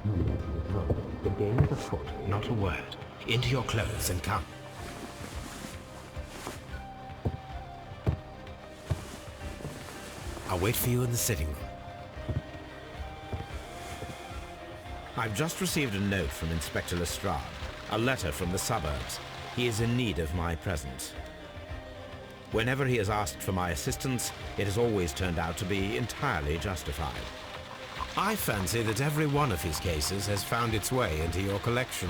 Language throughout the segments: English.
The game is afoot. Not a word. Into your clothes and come. I'll wait for you in the sitting room. I've just received a note from Inspector Lestrade. A letter from the suburbs. He is in need of my presence. Whenever he has asked for my assistance, it has always turned out to be entirely justified. I fancy that every one of his cases has found its way into your collection.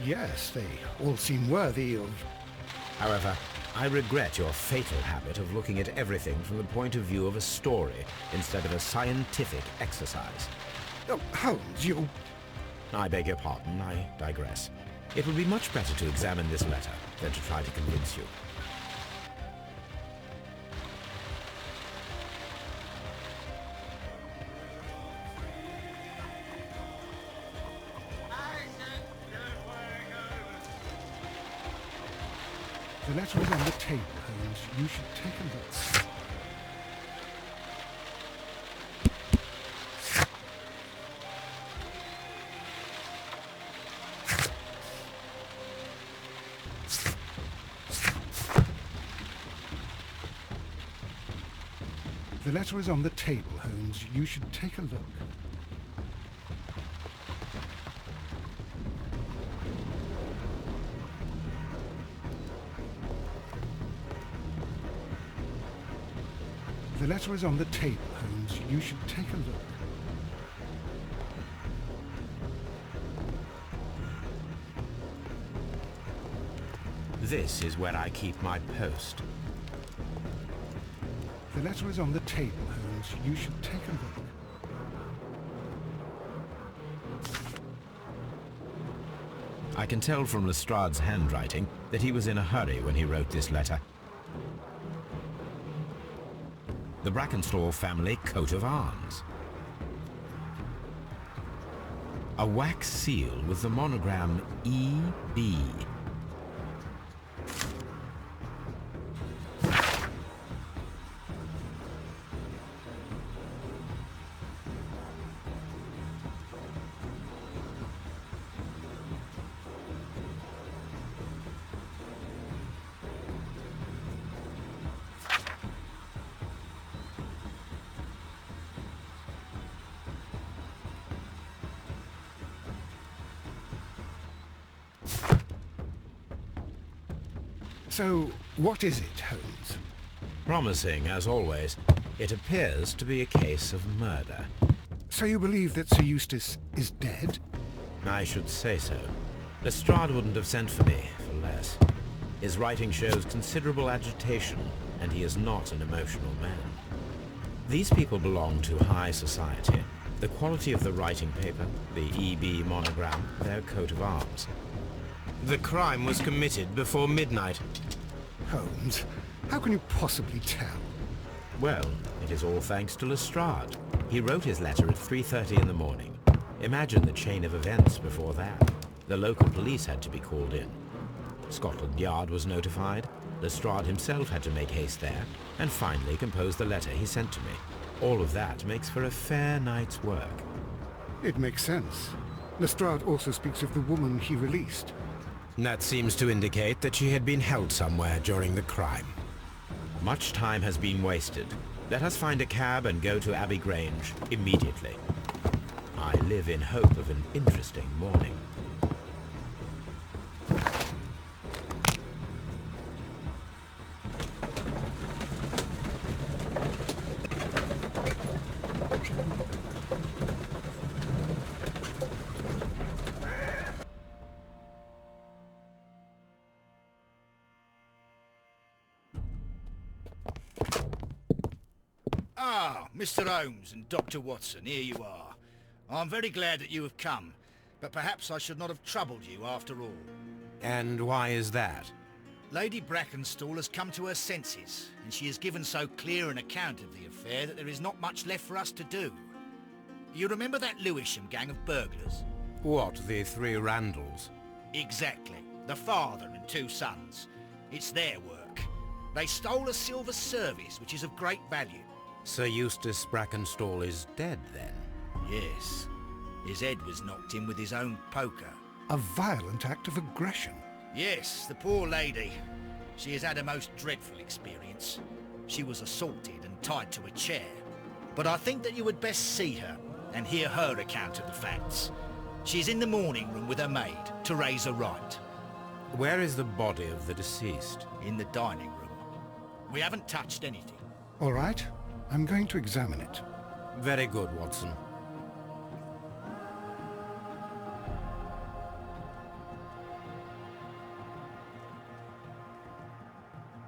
Yes, they all seem worthy of... However, I regret your fatal habit of looking at everything from the point of view of a story instead of a scientific exercise. Oh, Holmes, you... I beg your pardon, I digress. It would be much better to examine this letter than to try to convince you. The letter is on the table, Holmes. You should take a look. The letter is on the table, Holmes. You should take a look. The letter is on the table, Holmes. You should take a look. This is where I keep my post. The letter is on the table, Holmes. You should take a look. I can tell from Lestrade's handwriting that he was in a hurry when he wrote this letter. The Brackenstall family coat of arms. A wax seal with the monogram E.B. So, what is it, Holmes? Promising, as always. It appears to be a case of murder. So you believe that Sir Eustace is dead? I should say so. Lestrade wouldn't have sent for me for less. His writing shows considerable agitation, and he is not an emotional man. These people belong to high society. The quality of the writing paper, the EB monogram, their coat of arms. The crime was committed before midnight. Holmes, how can you possibly tell? Well, it is all thanks to Lestrade. He wrote his letter at 3:30 in the morning. Imagine the chain of events before that. The local police had to be called in. Scotland Yard was notified. Lestrade himself had to make haste there, and finally compose the letter he sent to me. All of that makes for a fair night's work. It makes sense. Lestrade also speaks of the woman he released. That seems to indicate that she had been held somewhere during the crime. Much time has been wasted. Let us find a cab and go to Abbey Grange immediately. I live in hope of an interesting morning. Mr. Holmes and Dr. Watson, here you are. I'm very glad that you have come, but perhaps I should not have troubled you after all. And why is that? Lady Brackenstall has come to her senses, and she has given so clear an account of the affair that there is not much left for us to do. You remember that Lewisham gang of burglars? What, the three Randalls? Exactly. The father and two sons. It's their work. They stole a silver service, which is of great value. Sir Eustace Brackenstall is dead, then? Yes. His head was knocked in with his own poker. A violent act of aggression. Yes, the poor lady. She has had a most dreadful experience. She was assaulted and tied to a chair. But I think that you would best see her and hear her account of the facts. She's in the morning room with her maid, Teresa Wright. Where is the body of the deceased? In the dining room. We haven't touched anything. All right, I'm going to examine it. Very good, Watson.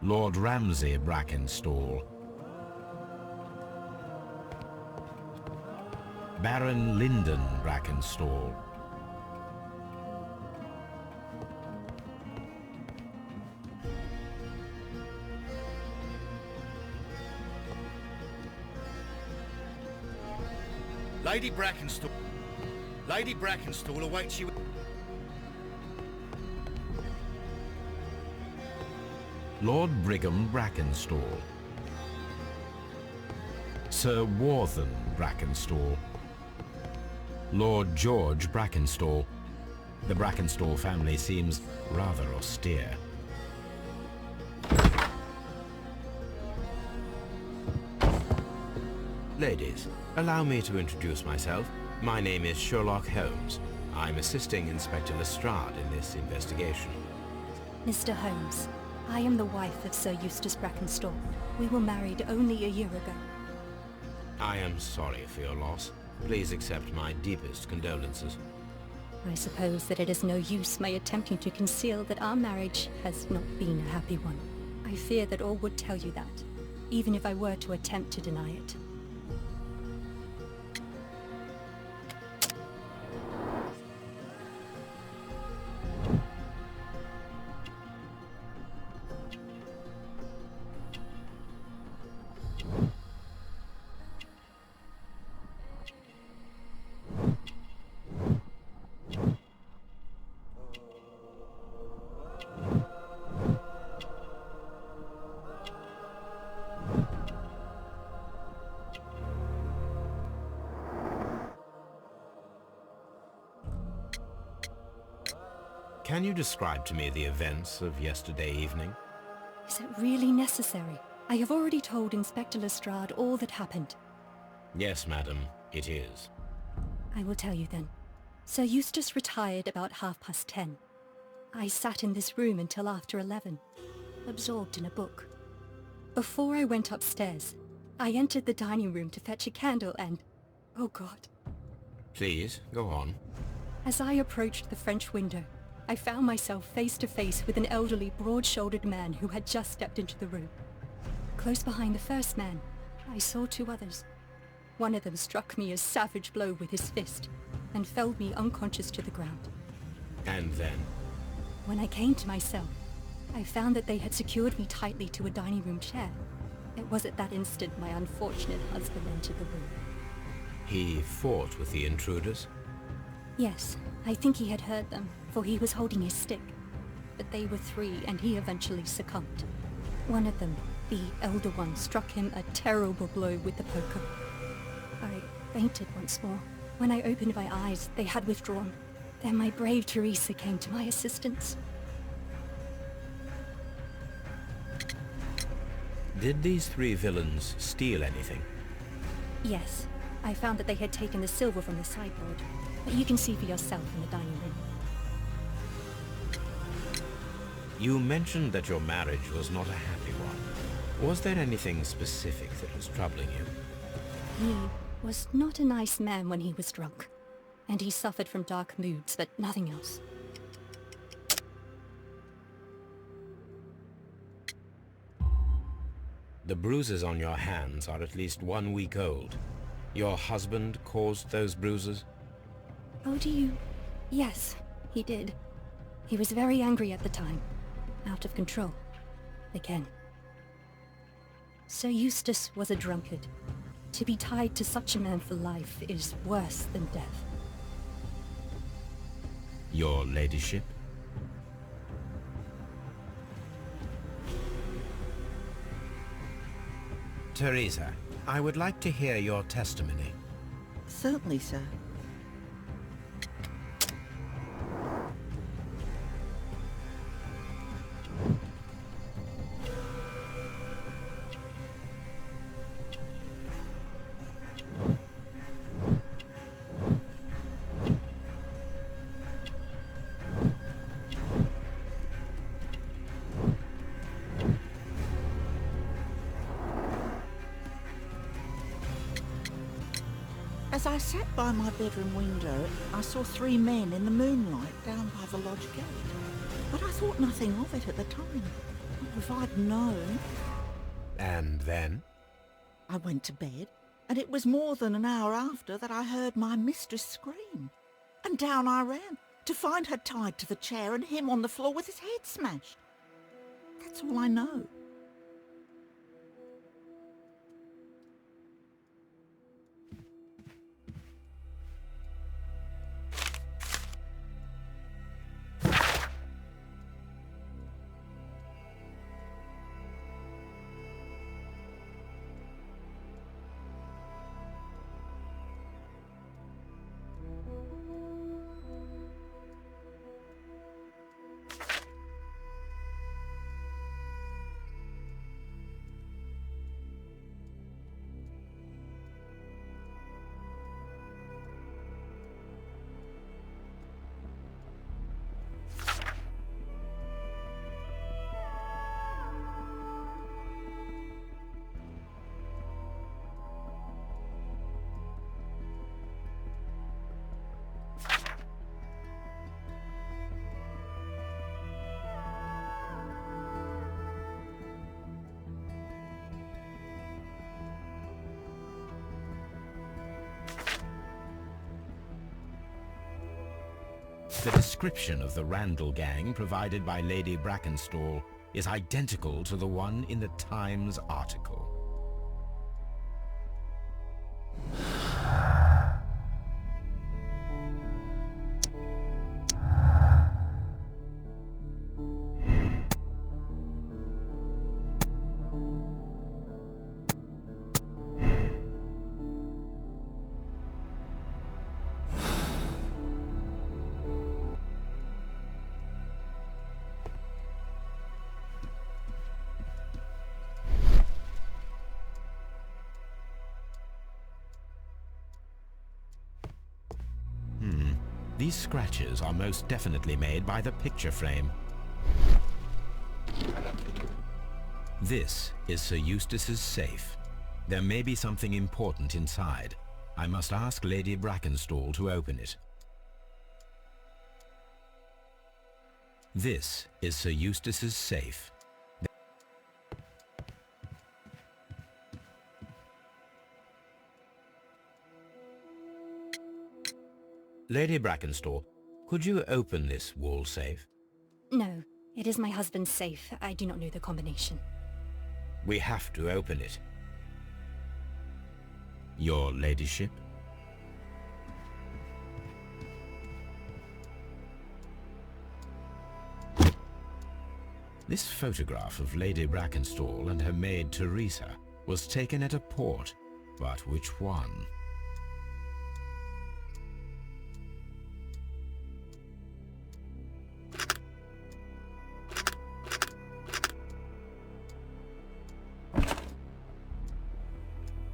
Lord Ramsay Brackenstall. Baron Lyndon Brackenstall. Lady Brackenstall. Lady Brackenstall awaits you. Lord Brigham Brackenstall. Sir Warthen Brackenstall. Lord George Brackenstall. The Brackenstall family seems rather austere. Ladies, allow me to introduce myself. My name is Sherlock Holmes. I'm assisting Inspector Lestrade in this investigation. Mr. Holmes, I am the wife of Sir Eustace Brackenstall. We were married only a year ago. I am sorry for your loss. Please accept my deepest condolences. I suppose that it is no use my attempting to conceal that our marriage has not been a happy one. I fear that all would tell you that, even if I were to attempt to deny it. Can you describe to me the events of yesterday evening? Is it really necessary? I have already told Inspector Lestrade all that happened. Yes, madam, it is. I will tell you then. Sir Eustace retired about 10:30. I sat in this room until after 11, absorbed in a book. Before I went upstairs, I entered the dining room to fetch a candle and... oh God. Please, go on. As I approached the French window, I found myself face to face with an elderly, broad-shouldered man who had just stepped into the room. Close behind the first man, I saw two others. One of them struck me a savage blow with his fist and felled me unconscious to the ground. And then? When I came to myself, I found that they had secured me tightly to a dining room chair. It was at that instant my unfortunate husband entered the room. He fought with the intruders? Yes, I think he had heard them, for he was holding his stick. But they were three, and he eventually succumbed. One of them, the elder one, struck him a terrible blow with the poker. I fainted once more. When I opened my eyes, they had withdrawn. Then my brave Teresa came to my assistance. Did these three villains steal anything? Yes, I found that they had taken the silver from the sideboard. But you can see for yourself in the dining room. You mentioned that your marriage was not a happy one. Was there anything specific that was troubling you? He was not a nice man when he was drunk, and he suffered from dark moods, but nothing else. The bruises on your hands are at least 1 week old. Your husband caused those bruises? Oh, do you? Yes, he did. He was very angry at the time. Out of control. Again. Sir Eustace was a drunkard. To be tied to such a man for life is worse than death. Your ladyship? Teresa, I would like to hear your testimony. Certainly, sir. As I sat by my bedroom window, I saw 3 men in the moonlight down by the lodge gate. But I thought nothing of it at the time. Oh, if I'd known... And then? I went to bed, and it was more than an hour after that I heard my mistress scream. And down I ran, to find her tied to the chair and him on the floor with his head smashed. That's all I know. The description of the Randall gang provided by Lady Brackenstall is identical to the one in the Times article. These scratches are most definitely made by the picture frame. This is Sir Eustace's safe. There may be something important inside. I must ask Lady Brackenstall to open it. This is Sir Eustace's safe. Lady Brackenstall, could you open this wall safe? No, it is my husband's safe. I do not know the combination. We have to open it. Your ladyship? This photograph of Lady Brackenstall and her maid Teresa was taken at a port, but which one?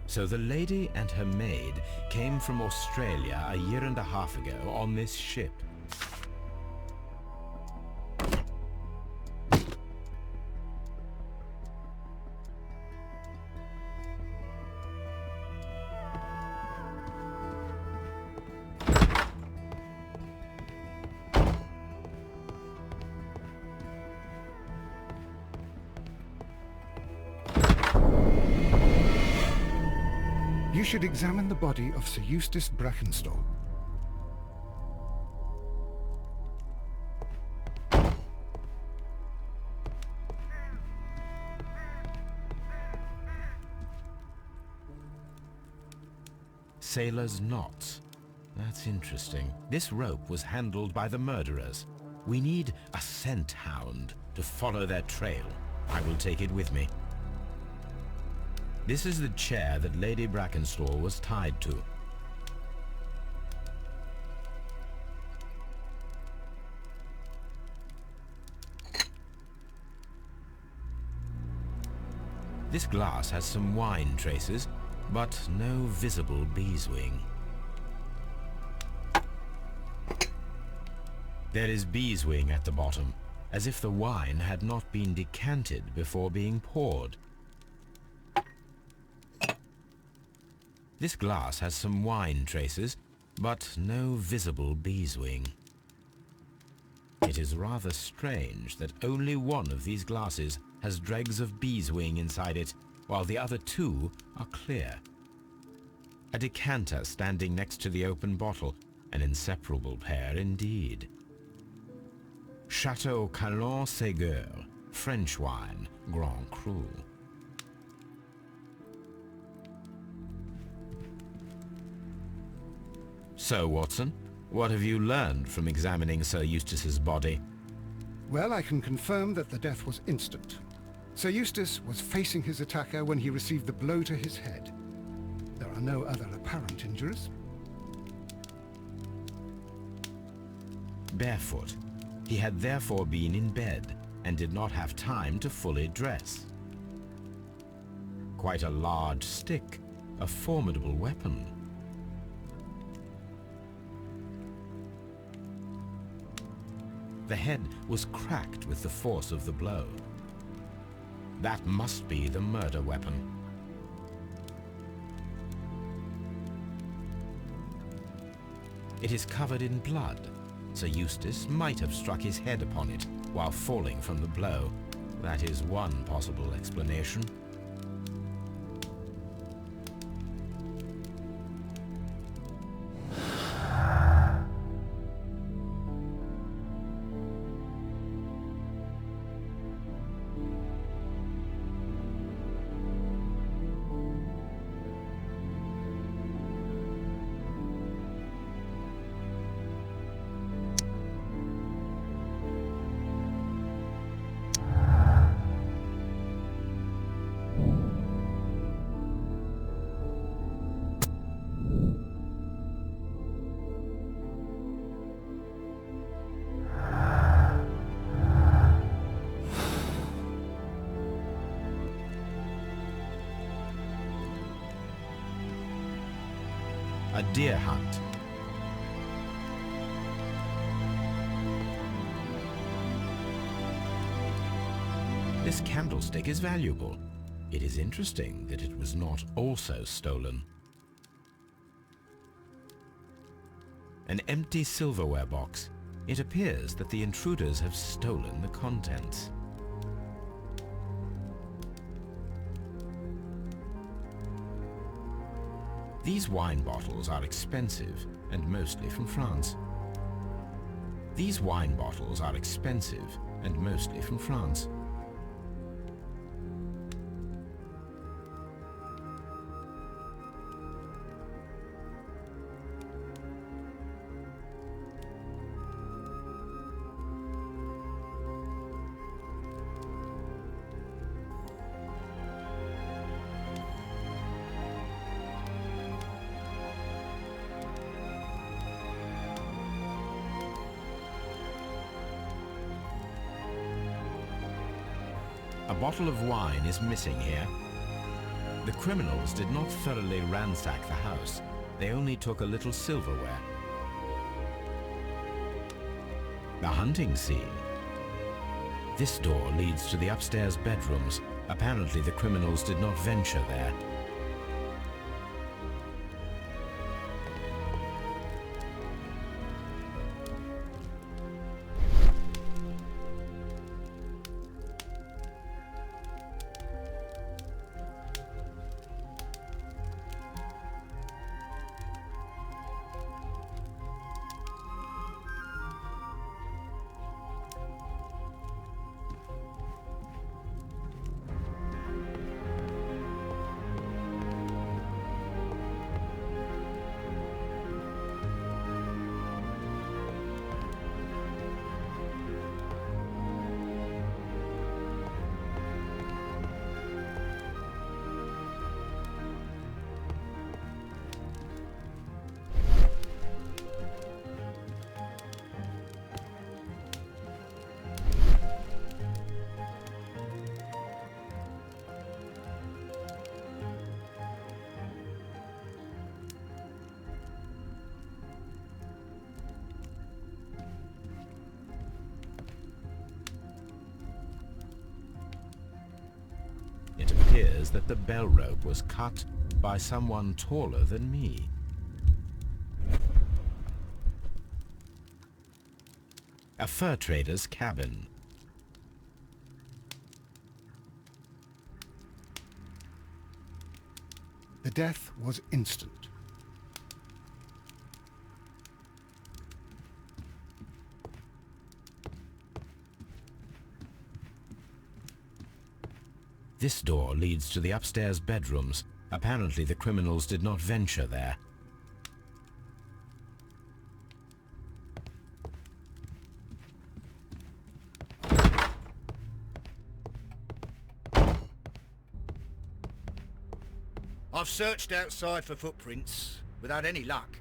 So the lady and her maid came from Australia a year and a half ago on this ship. You should examine the body of Sir Eustace Brackenstall. Sailor's knots. That's interesting. This rope was handled by the murderers. We need a scent hound to follow their trail. I will take it with me. This is the chair that Lady Brackenstall was tied to. This glass has some wine traces, but no visible beeswing. There is beeswing at the bottom, as if the wine had not been decanted before being poured. This glass has some wine traces, but no visible beeswing. It is rather strange that only one of these glasses has dregs of beeswing inside it, while the other two are clear. A decanter standing next to the open bottle, an inseparable pair indeed. Chateau Calon-Ségur, French wine, Grand Cru. So, Watson, what have you learned from examining Sir Eustace's body? Well, I can confirm that the death was instant. Sir Eustace was facing his attacker when he received the blow to his head. There are no other apparent injuries. Barefoot, he had therefore been in bed and did not have time to fully dress. Quite a large stick, a formidable weapon. The head was cracked with the force of the blow. That must be the murder weapon. It is covered in blood. Sir Eustace might have struck his head upon it while falling from the blow. That is one possible explanation. A deer hunt. This candlestick is valuable. It is interesting that it was not also stolen. An empty silverware box. It appears that the intruders have stolen the contents. These wine bottles are expensive and mostly from France. These wine bottles are expensive and mostly from France. A bottle of wine is missing here. The criminals did not thoroughly ransack the house. They only took a little silverware. The hunting scene. This door leads to the upstairs bedrooms. Apparently the criminals did not venture there. It appears that the bell rope was cut, guarded by someone taller than me. A fur trader's cabin. The death was instant. This door leads to the upstairs bedrooms. Apparently the criminals did not venture there. I've searched outside for footprints, without any luck.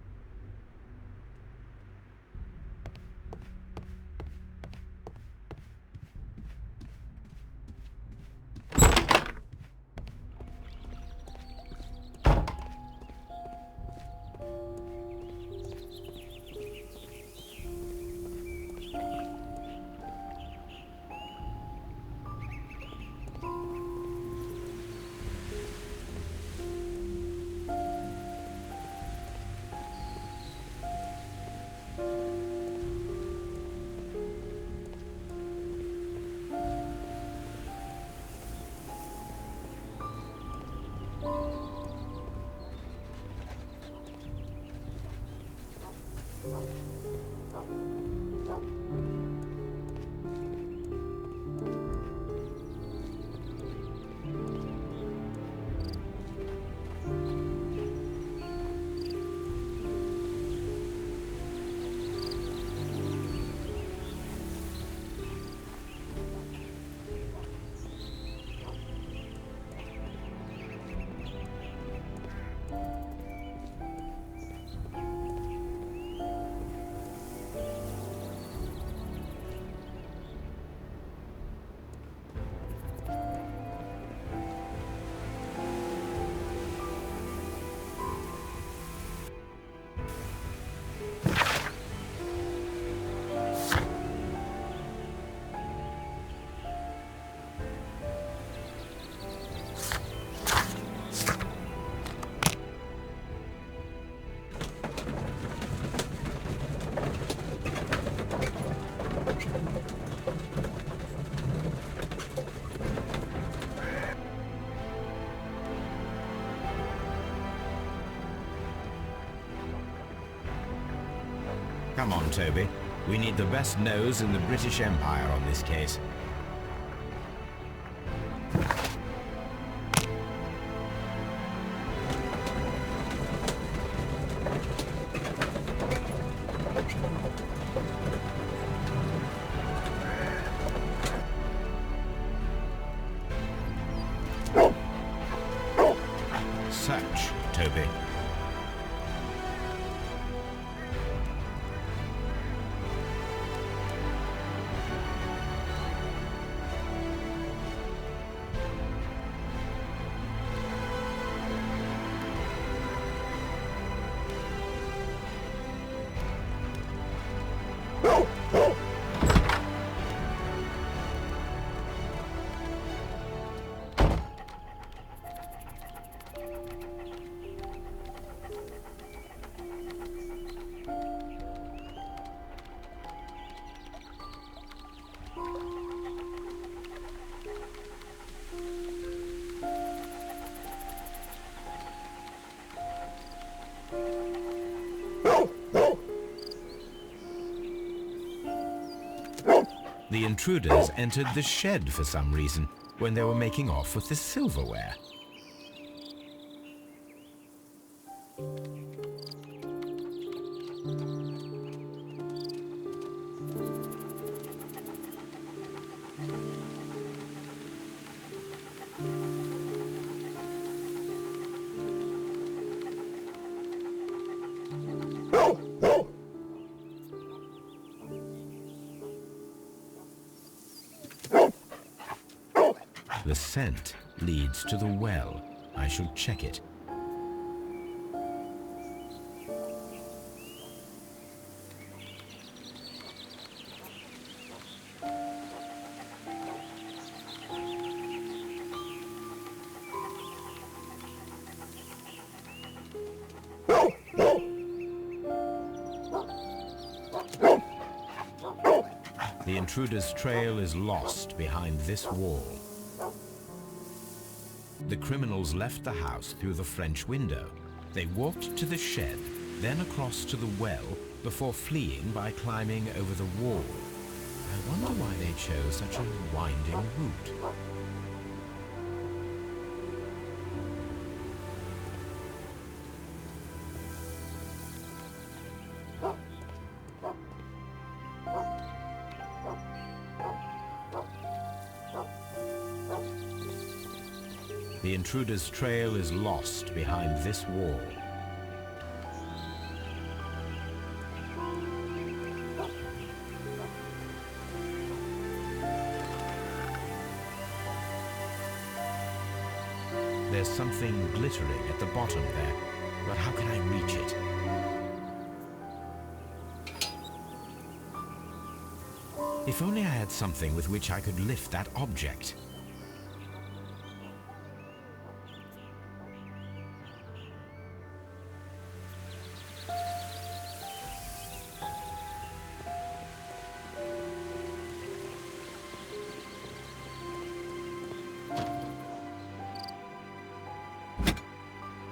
Come on, Toby. We need the best nose in the British Empire on this case. Search, Toby. The intruders entered the shed for some reason when they were making off with the silverware. The scent leads to the well. I shall check it. The intruder's trail is lost behind this wall. The criminals left the house through the French window. They walked to the shed, then across to the well, before fleeing by climbing over the wall. I wonder why they chose such a winding route. The intruder's trail is lost behind this wall. There's something glittering at the bottom there, but how can I reach it? If only I had something with which I could lift that object.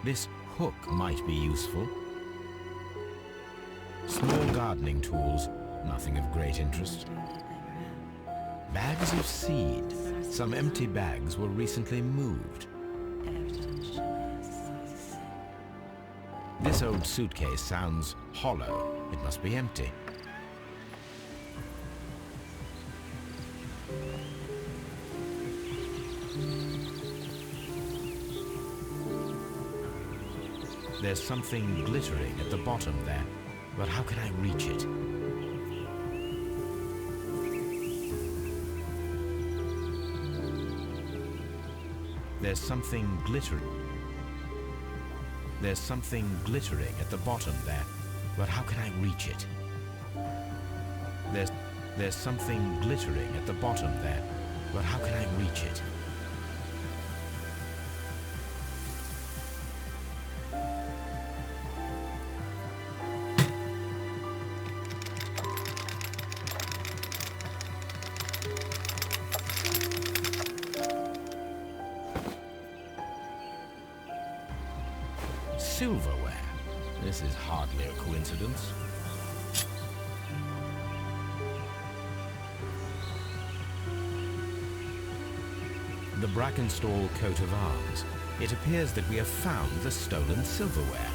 This hook might be useful. Small gardening tools, nothing of great interest. Bags of seed. Some empty bags were recently moved. This old suitcase sounds hollow. It must be empty. There's something glittering at the bottom there, but how can I reach it? There's something glittering. There's something glittering at the bottom there, but how can I reach it? There's something glittering at the bottom there, but how can I reach it? Silverware. This is hardly a coincidence. The Brackenstall coat of arms. It appears that we have found the stolen silverware.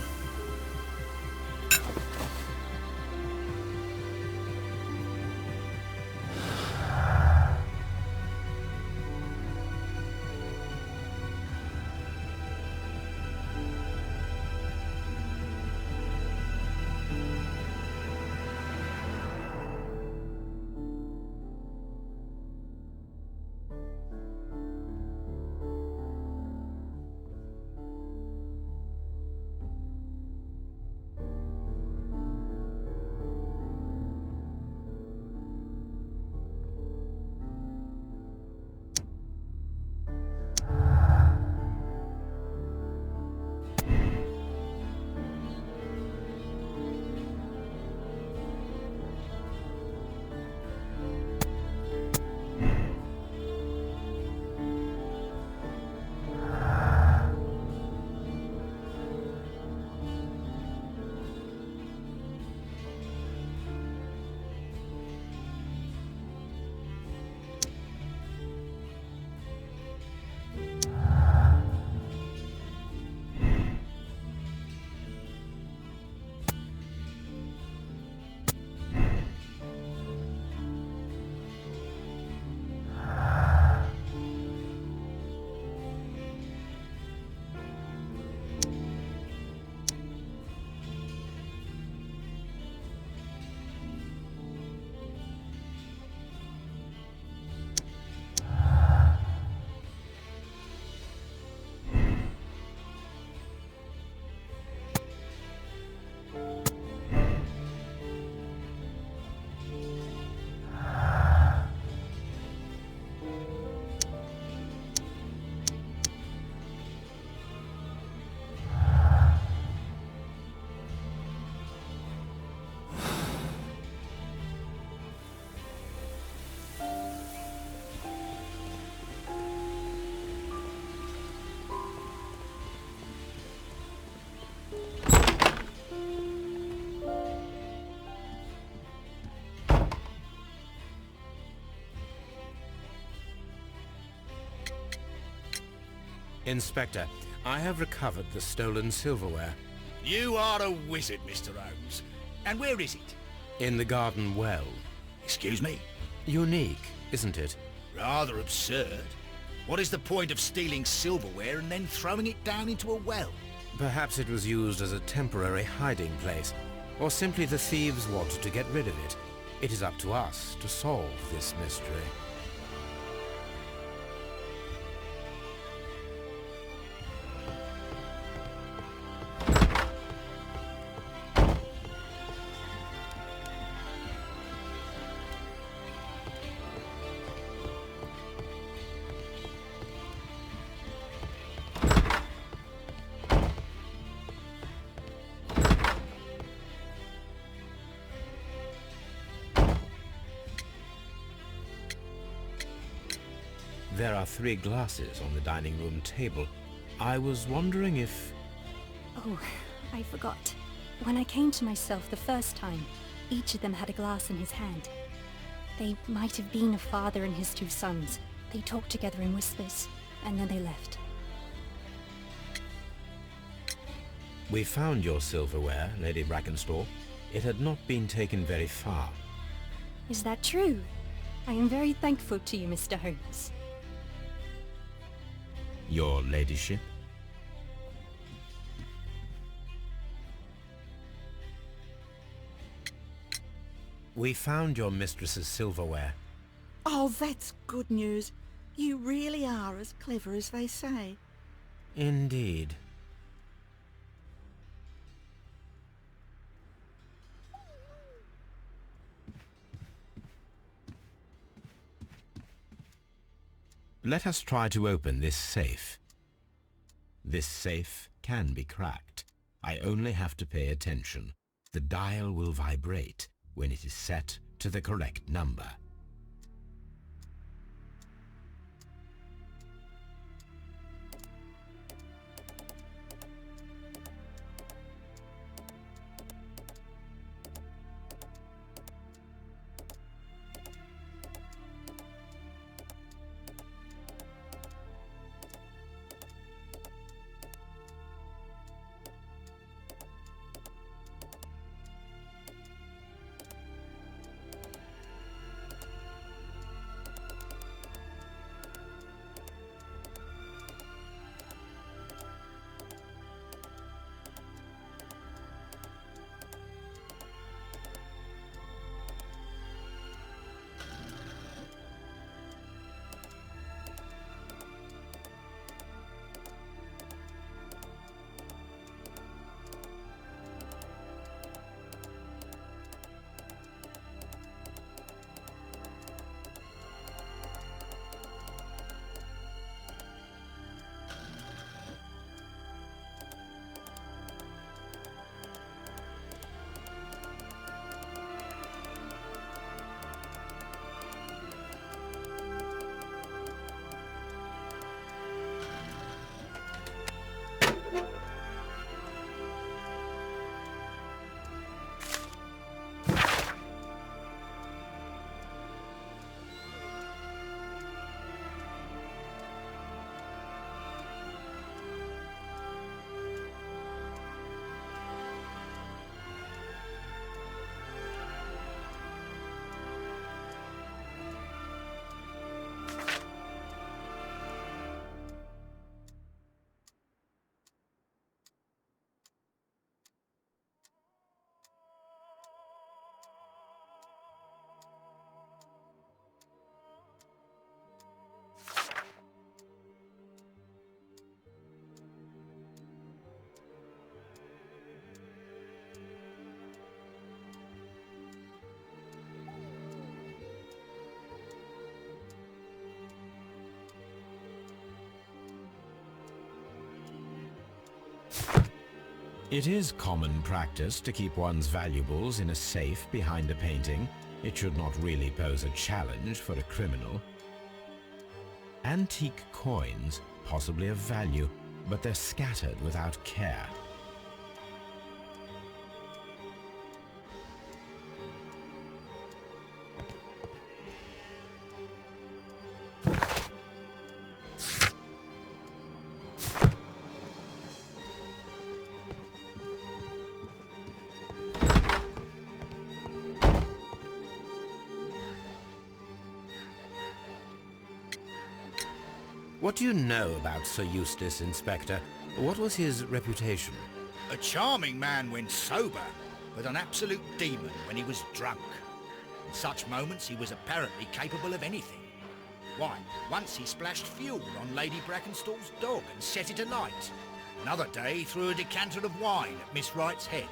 Inspector, I have recovered the stolen silverware. You are a wizard, Mr. Holmes. And where is it? In the garden well. Excuse me? Unique, isn't it? Rather absurd. What is the point of stealing silverware and then throwing it down into a well? Perhaps it was used as a temporary hiding place, or simply the thieves wanted to get rid of it. It is up to us to solve this mystery. There are 3 glasses on the dining room table. I was wondering if... Oh, I forgot. When I came to myself the first time, each of them had a glass in his hand. They might have been a father and his 2 sons. They talked together in whispers, and then they left. We found your silverware, Lady Brackenstall. It had not been taken very far. Is that true? I am very thankful to you, Mr. Holmes. Your ladyship? We found your mistress's silverware. Oh, that's good news. You really are as clever as they say. Indeed. Let us try to open this safe. This safe can be cracked. I only have to pay attention. The dial will vibrate when it is set to the correct number. It is common practice to keep one's valuables in a safe behind a painting. It should not really pose a challenge for a criminal. Antique coins, possibly of value, but they're scattered without care. What do you know about Sir Eustace, Inspector? What was his reputation? A charming man when sober, but an absolute demon when he was drunk. In such moments he was apparently capable of anything. Why, once he splashed fuel on Lady Brackenstall's dog and set it alight. Another day he threw a decanter of wine at Miss Wright's head.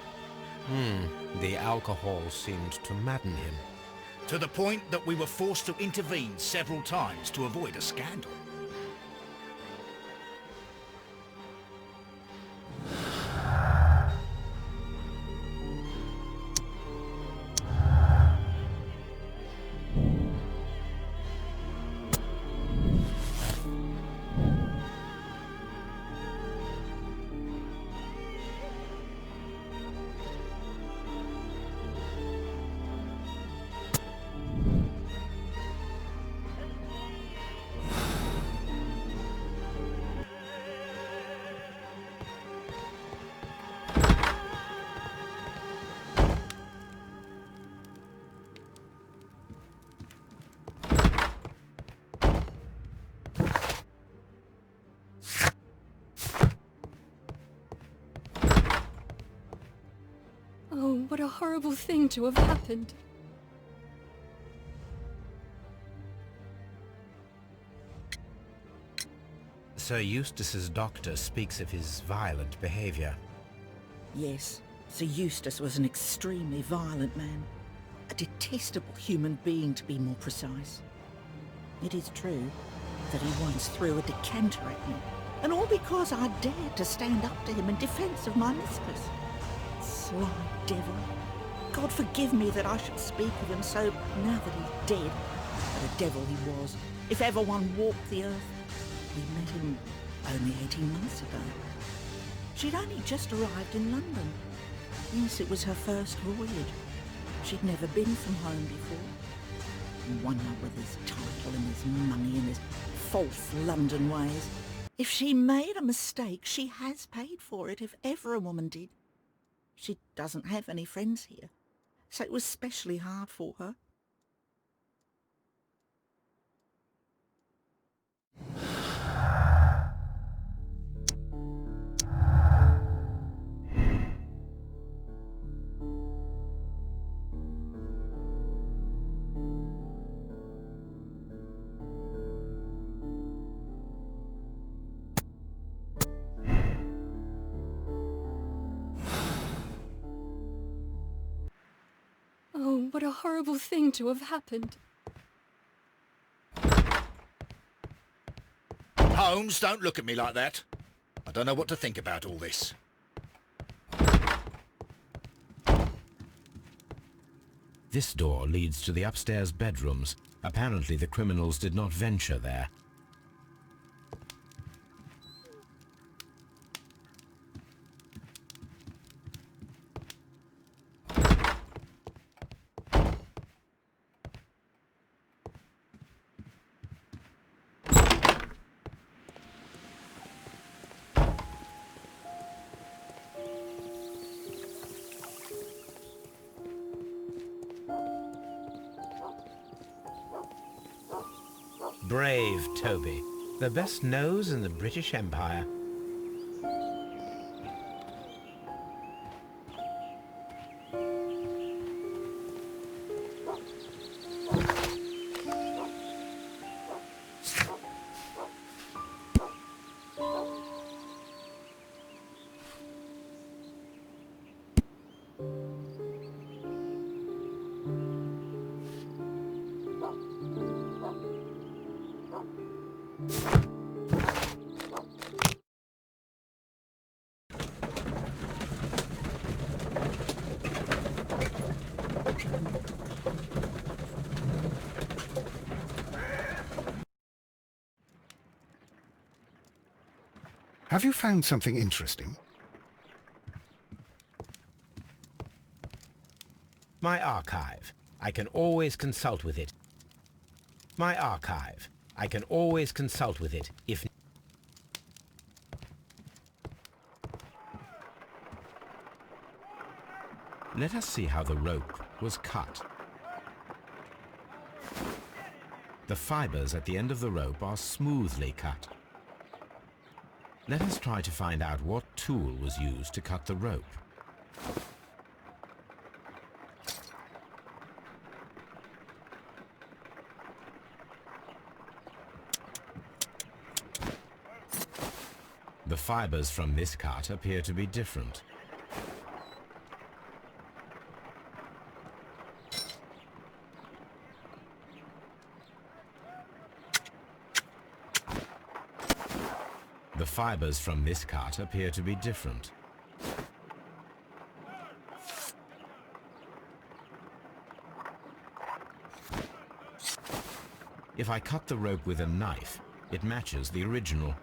The alcohol seemed to madden him. To the point that we were forced to intervene several times to avoid a scandal. Oh, what a horrible thing to have happened. Sir Eustace's doctor speaks of his violent behaviour. Yes, Sir Eustace was an extremely violent man. A detestable human being, to be more precise. It is true that he once threw a decanter at me, and all because I dared to stand up to him in defence of my mistress. Sly devil. God forgive me that I should speak of him so now that he's dead. But a devil he was, if ever one walked the earth. We met him only 18 months ago. She'd only just arrived in London. Yes, it was her first voyage. She'd never been from home before. And one up with his title and his money and his false London ways. If she made a mistake, she has paid for it, if ever a woman did. She doesn't have any friends here, so it was specially hard for her. Oh, what a horrible thing to have happened. Holmes, don't look at me like that. I don't know what to think about all this. This door leads to the upstairs bedrooms. Apparently the criminals did not venture there. Brave Toby, the best nose in the British Empire. Have you found something interesting? My archive. I can always consult with it. My archive. I can always consult with it if... Let us see how the rope was cut. The fibers at the end of the rope are smoothly cut. Let us try to find out what tool was used to cut the rope. The fibers from this cut appear to be different. The fibers from this cut appear to be different. If I cut the rope with a knife, it matches the original.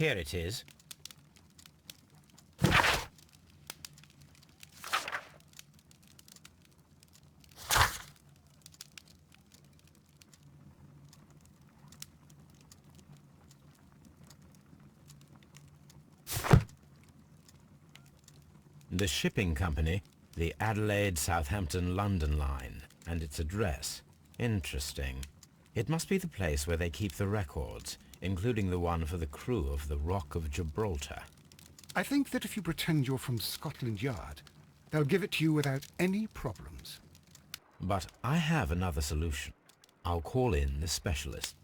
Here it is. The shipping company, the Adelaide, Southampton, London line, and its address. Interesting. It must be the place where they keep the records, including the one for the crew of the Rock of Gibraltar. I think that if you pretend you're from Scotland Yard, they'll give it to you without any problems. But I have another solution. I'll call in the specialist.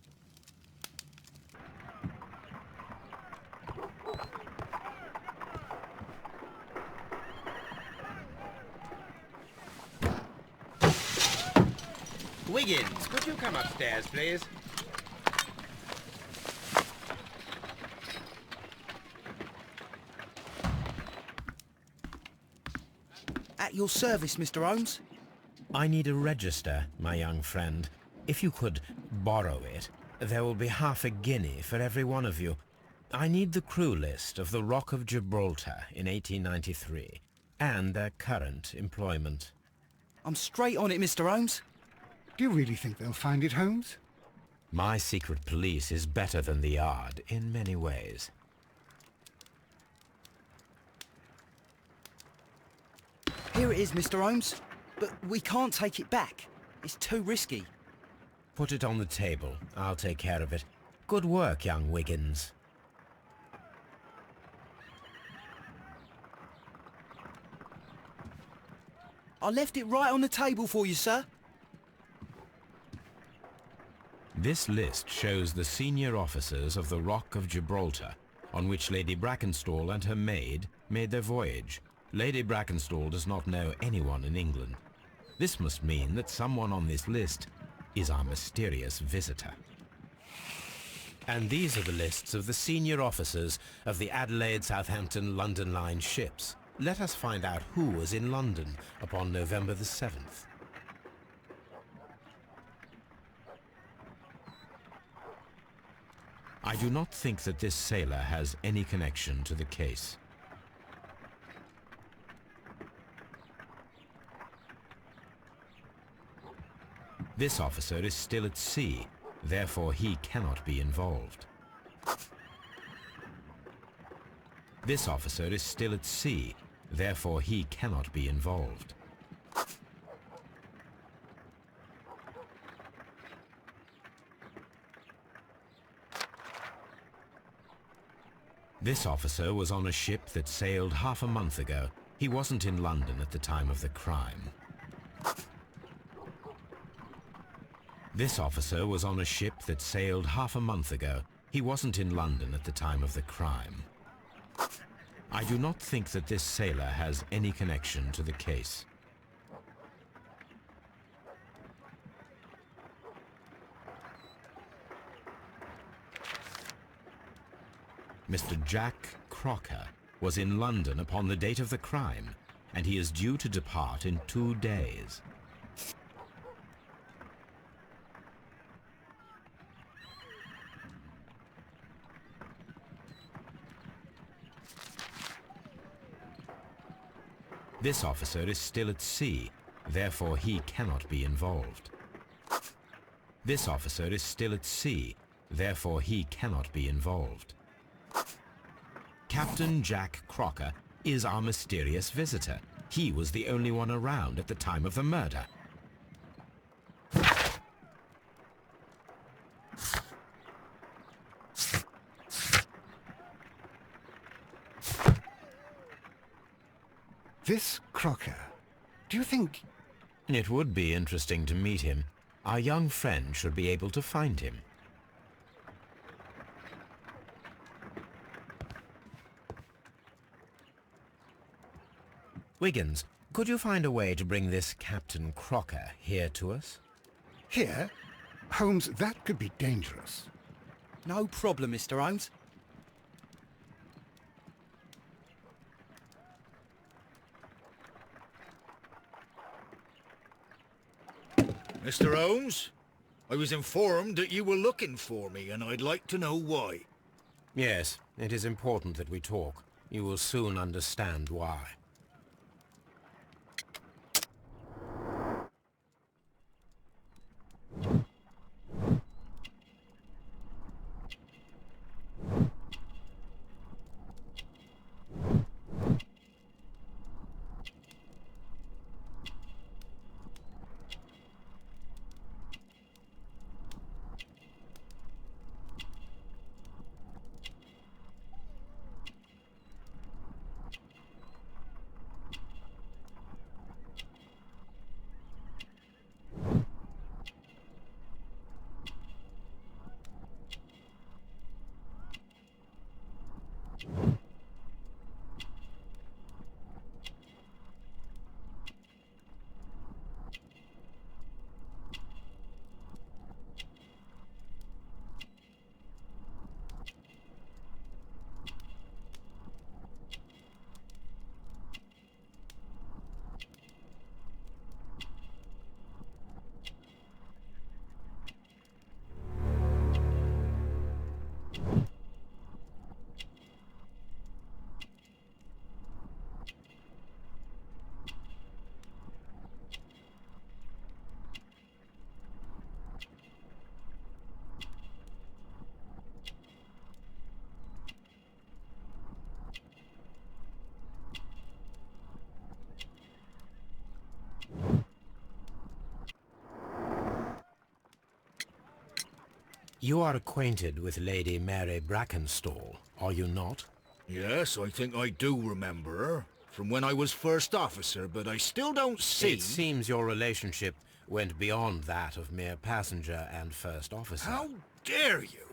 Wiggins, could you come upstairs, please? At your service, Mr. Holmes. I need a register, my young friend. If you could borrow it, there will be half a guinea for every one of you. I need the crew list of the Rock of Gibraltar in 1893, and their current employment. I'm straight on it, Mr. Holmes. Do you really think they'll find it, Holmes? My secret police is better than the Yard in many ways. Here it is, Mr. Holmes. But we can't take it back. It's too risky. Put it on the table. I'll take care of it. Good work, young Wiggins. I left it right on the table for you, sir. This list shows the senior officers of the Rock of Gibraltar, on which Lady Brackenstall and her maid made their voyage. Lady Brackenstall does not know anyone in England. This must mean that someone on this list is our mysterious visitor. And these are the lists of the senior officers of the Adelaide, Southampton, London line ships. Let us find out who was in London upon November the 7th. I do not think that this sailor has any connection to the case. This officer is still at sea. therefore he cannot be involved. This officer is still at sea, therefore he cannot be involved. This officer was on a ship that sailed half a month ago. He wasn't in London at the time of the crime. This officer was on a ship that sailed half a month ago. He wasn't in London at the time of the crime. I do not think that this sailor has any connection to the case. Mr. Jack Crocker was in London upon the date of the crime, and he is due to depart in 2 days. This officer is still at sea, therefore he cannot be involved. This officer is still at sea, therefore he cannot be involved. Captain Jack Crocker is our mysterious visitor. He was the only one around at the time of the murder. This Crocker, do you think... It would be interesting to meet him. Our young friend should be able to find him. Wiggins, could you find a way to bring this Captain Crocker here to us? Here? Holmes, that could be dangerous. No problem, Mr. Holmes. Mr. Holmes, I was informed that you were looking for me, and I'd like to know why. Yes, it is important that we talk. You will soon understand why. You are acquainted with Lady Mary Brackenstall, are you not? Yes, I think I do remember her, from when I was first officer, but I still don't see... It seems your relationship went beyond that of mere passenger and first officer. How dare you?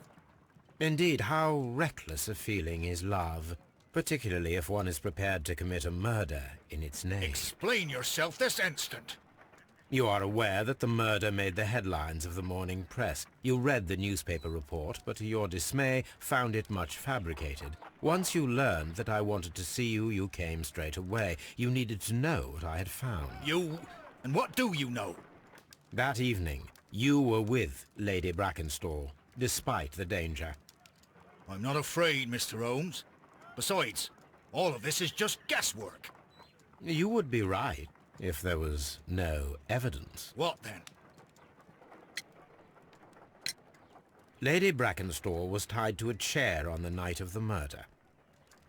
Indeed, how reckless a feeling is love, particularly if one is prepared to commit a murder in its name. Explain yourself this instant. You are aware that the murder made the headlines of the morning press. You read the newspaper report, but to your dismay, found it much fabricated. Once you learned that I wanted to see you, you came straight away. You needed to know what I had found. You... and what do you know? That evening, you were with Lady Brackenstall, despite the danger. I'm not afraid, Mr. Holmes. Besides, all of this is just guesswork. You would be right, if there was no evidence. What then? Lady Brackenstall was tied to a chair on the night of the murder.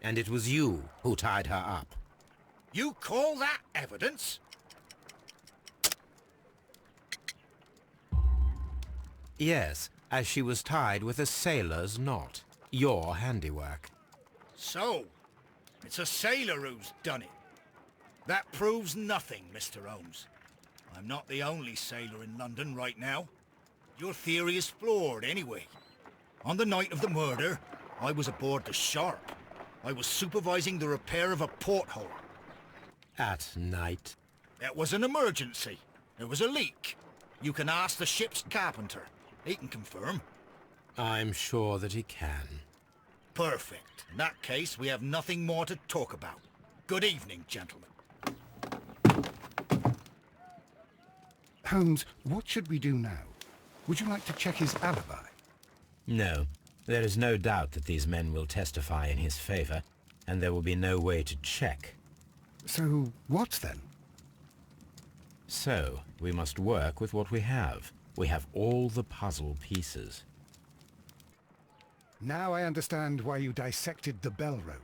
And it was you who tied her up. You call that evidence? Yes, as she was tied with a sailor's knot. Your handiwork. So, it's a sailor who's done it. That proves nothing, Mr. Holmes. I'm not the only sailor in London right now. Your theory is flawed anyway. On the night of the murder, I was aboard the Sharp. I was supervising the repair of a porthole. At night? It was an emergency. There was a leak. You can ask the ship's carpenter. He can confirm. I'm sure that he can. Perfect. In that case, we have nothing more to talk about. Good evening, gentlemen. Holmes, what should we do now? Would you like to check his alibi? No. There is no doubt that these men will testify in his favor, and there will be no way to check. So, what then? So, we must work with what we have. We have all the puzzle pieces. Now I understand why you dissected the bell rope.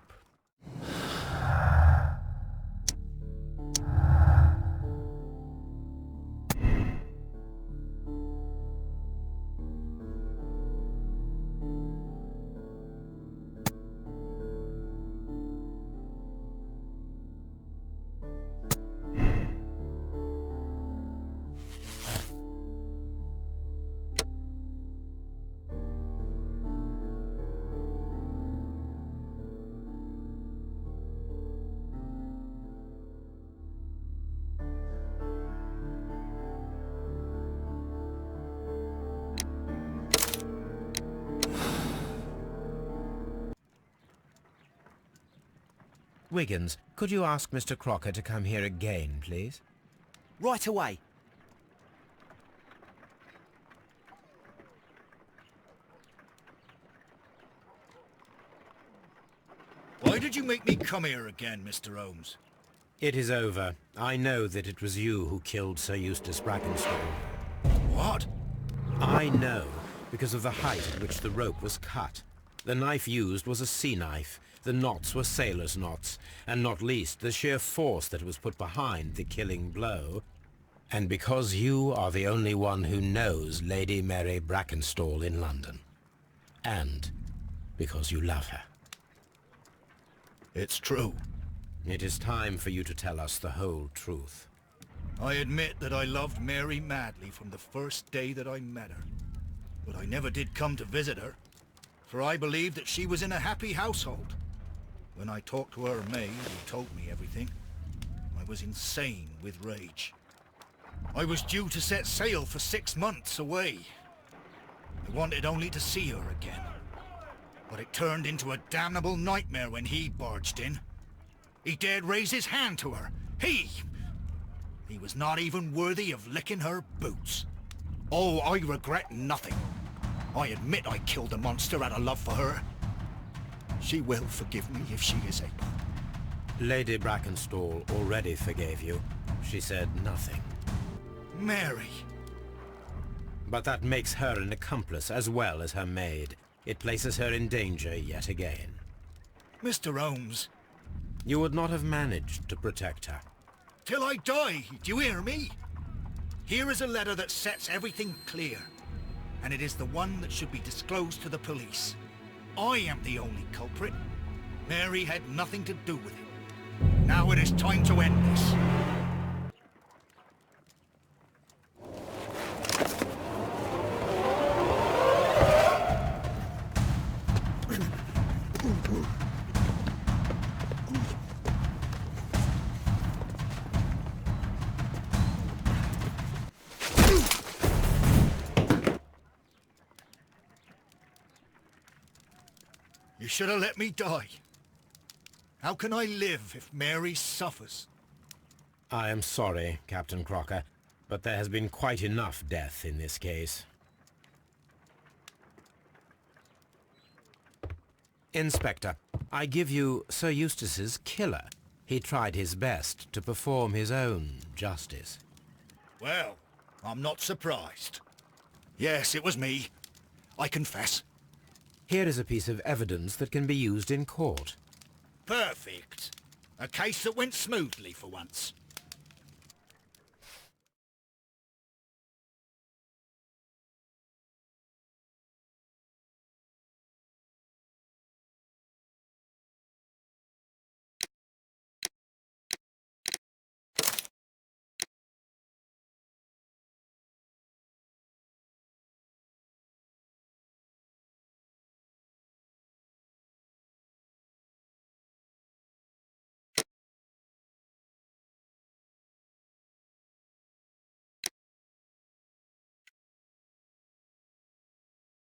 Wiggins, could you ask Mr. Crocker to come here again, please? Right away. Why did you make me come here again, Mr. Holmes? It is over. I know that it was you who killed Sir Eustace Brackenstall. What? I know, because of the height at which the rope was cut. The knife used was a sea knife. The knots were sailor's knots, and not least the sheer force that was put behind the killing blow. And because you are the only one who knows Lady Mary Brackenstall in London. And because you love her. It's true. It is time for you to tell us the whole truth. I admit that I loved Mary madly from the first day that I met her. But I never did come to visit her, for I believed that she was in a happy household. When I talked to her maid, who told me everything, I was insane with rage. I was due to set sail for 6 months away. I wanted only to see her again. But it turned into a damnable nightmare when he barged in. He dared raise his hand to her. He was not even worthy of licking her boots. Oh, I regret nothing. I admit I killed the monster out of love for her. She will forgive me if she is able. Lady Brackenstall already forgave you. She said nothing. Mary. But that makes her an accomplice as well as her maid. It places her in danger yet again. Mr. Holmes. You would not have managed to protect her. Till I die, do you hear me? Here is a letter that sets everything clear. And it is the one that should be disclosed to the police. I am the only culprit. Mary had nothing to do with it. Now it is time to end this. You should have let me die. How can I live if Mary suffers? I am sorry, Captain Crocker, but there has been quite enough death in this case. Inspector, I give you Sir Eustace's killer. He tried his best to perform his own justice. Well, I'm not surprised. Yes, it was me. I confess. Here is a piece of evidence that can be used in court. Perfect. A case that went smoothly for once.